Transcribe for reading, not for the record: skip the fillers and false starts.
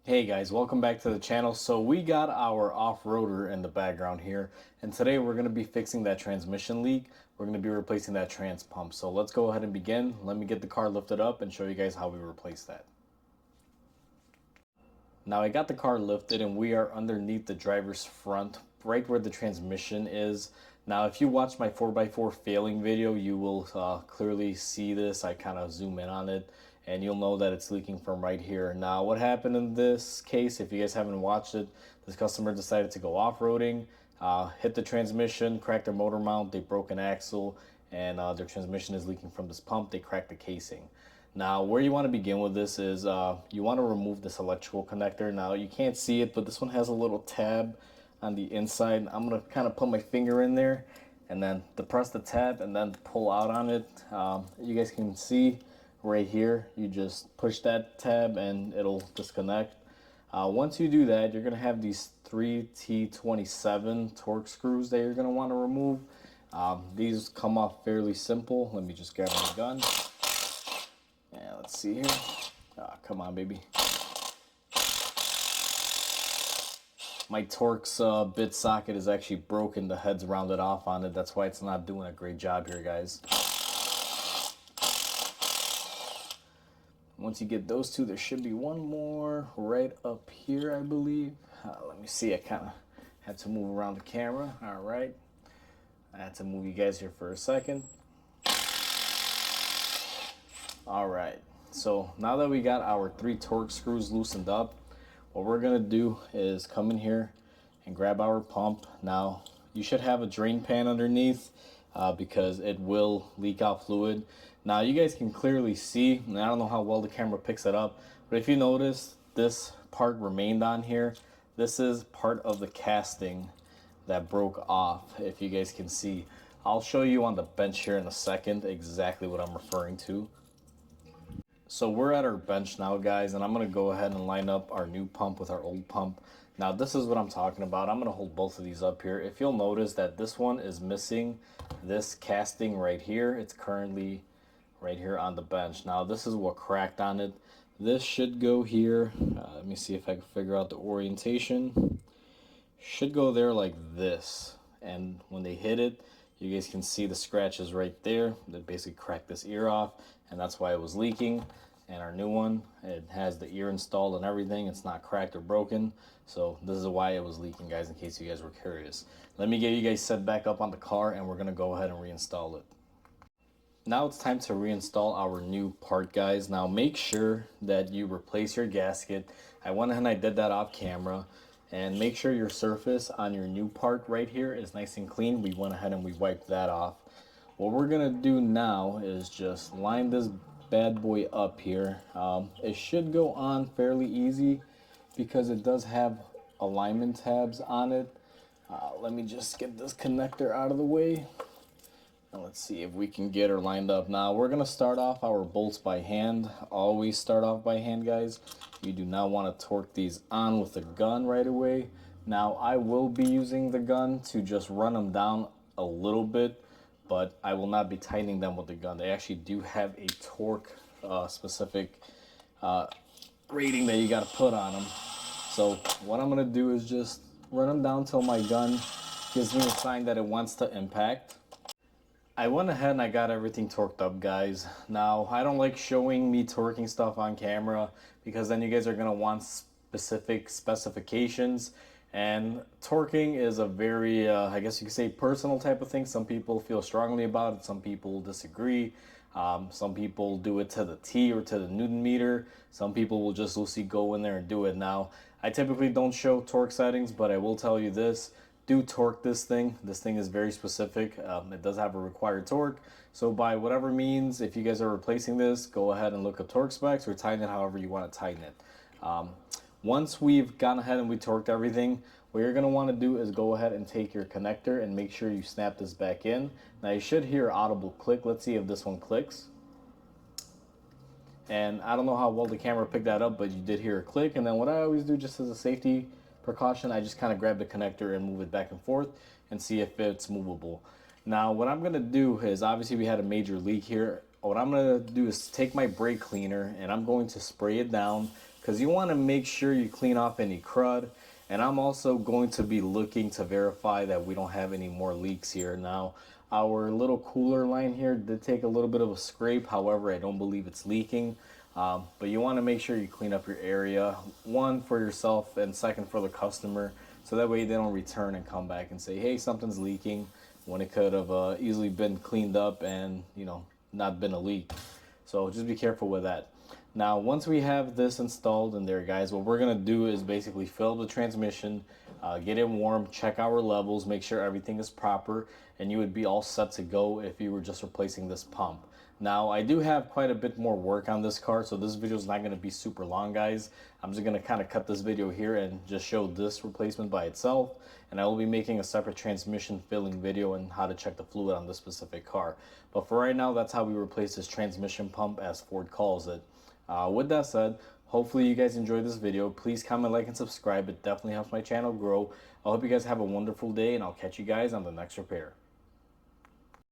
Hey guys, welcome back to the channel. So we got our off-roader in the background here, and today we're going to be fixing that transmission leak. We're going to be replacing that trans pump. So let's go ahead and begin. Let me get the car lifted up and show you guys how we replace that. Now I got the car lifted and we are underneath the driver's front, right where the transmission is. Now if you watch my 4x4 failing video, you will clearly see this. I kind of zoom in on it and you'll know that it's leaking from right here. Now what happened in this case, if you guys haven't watched it, this customer decided to go off-roading, hit the transmission, cracked their motor mount, they broke an axle, and their transmission is leaking from this pump. They cracked the casing. Now where you want to begin with this is you want to remove this electrical connector. Now you can't see it, but this one has a little tab on the inside. I'm going to kind of put my finger in there and then depress the tab and then pull out on it. You guys can see right here, you just push that tab and it'll disconnect. Once you do that, you're going to have these 3T27 torque screws that you're going to want to remove. These come off fairly simple. Let me just grab my gun. Yeah, let's see here. Come on, baby. My Torx bit socket is actually broken. The head's rounded off on it. That's why it's not doing a great job here, guys. Once you get those two, there should be one more right up here, I believe. Let me see. I kind of had to move around the camera. All right. I had to move you guys here for a second. All right, so now that we got our 3 torque screws loosened up, what we're gonna do is come in here and grab our pump. Now you should have a drain pan underneath because it will leak out fluid. Now you guys can clearly see, and I don't know how well the camera picks it up, but if you notice, this part remained on here. This is part of the casting that broke off, if you guys can see. I'll show you on the bench here in a second exactly what I'm referring to. So we're at our bench now, guys, and I'm going to go ahead and line up our new pump with our old pump. Now this is what I'm talking about. I'm going to hold both of these up here. If you'll notice that this one is missing this casting right here. It's currently right here on the bench. Now this is what cracked on it. This should go here. Let me see if I can figure out the orientation. Should go there like this. And when they hit it, you guys can see the scratches right there that basically cracked this ear off, and that's why it was leaking. And our new one, it has the ear installed and everything. It's not cracked or broken. So this is why it was leaking, guys, in case you guys were curious. Let me get you guys set back up on the car and we're gonna go ahead and reinstall it. Now it's time to reinstall our new part, guys. Now make sure that you replace your gasket. I went ahead and I did that off camera. And make sure your surface on your new part right here is nice and clean. We went ahead and we wiped that off. What we're gonna do now is just line this bad boy up here. It should go on fairly easy because it does have alignment tabs on it. Let me just get this connector out of the way. And let's see if we can get her lined up. Now we're gonna start off our bolts by hand. Always start off by hand, guys. You do not want to torque these on with the gun right away. Now I will be using the gun to just run them down a little bit, but I will not be tightening them with the gun. They actually do have a torque specific rating that you got to put on them. So what I'm gonna do is just run them down till my gun gives me a sign that it wants to impact. I went ahead and I got everything torqued up, guys. Now, I don't like showing me torquing stuff on camera because then you guys are going to want specific specifications. And torquing is a very, I guess you could say, personal type of thing. Some people feel strongly about it. Some people disagree. Some people do it to the T or to the Newton meter. Some people will just loosely go in there and do it. Now, I typically don't show torque settings, but I will tell you this. Do torque this thing. This thing is very specific. It does have a required torque. So by whatever means, if you guys are replacing this, go ahead and look up torque specs or tighten it however you want to tighten it. Once we've gone ahead and we torqued everything, what you're going to want to do is go ahead and take your connector and make sure you snap this back in. Now you should hear an audible click. Let's see if this one clicks. And I don't know how well the camera picked that up, but you did hear a click. And then what I always do, just as a safety precaution, I just kind of grab the connector and move it back and forth and see if it's movable. Now what I'm going to do is, obviously we had a major leak here. What I'm going to do is take my brake cleaner and I'm going to spray it down because you want to make sure you clean off any crud. And I'm also going to be looking to verify that we don't have any more leaks here. Now, our little cooler line here did take a little bit of a scrape. However, I don't believe it's leaking. But you want to make sure you clean up your area, one for yourself and second for the customer, so that way they don't return and come back and say, hey, something's leaking, when it could have easily been cleaned up and, you know, not been a leak. So just be careful with that. Now, once we have this installed in there, guys, what we're going to do is basically fill the transmission, get it warm, check our levels, make sure everything is proper, and you would be all set to go if you were just replacing this pump. Now, I do have quite a bit more work on this car, so this video is not going to be super long, guys. I'm just going to kind of cut this video here and just show this replacement by itself, and I will be making a separate transmission filling video and how to check the fluid on this specific car. But for right now, that's how we replace this transmission pump, as Ford calls it. With that said, hopefully you guys enjoyed this video. Please comment, like, and subscribe. It definitely helps my channel grow. I hope you guys have a wonderful day, and I'll catch you guys on the next repair.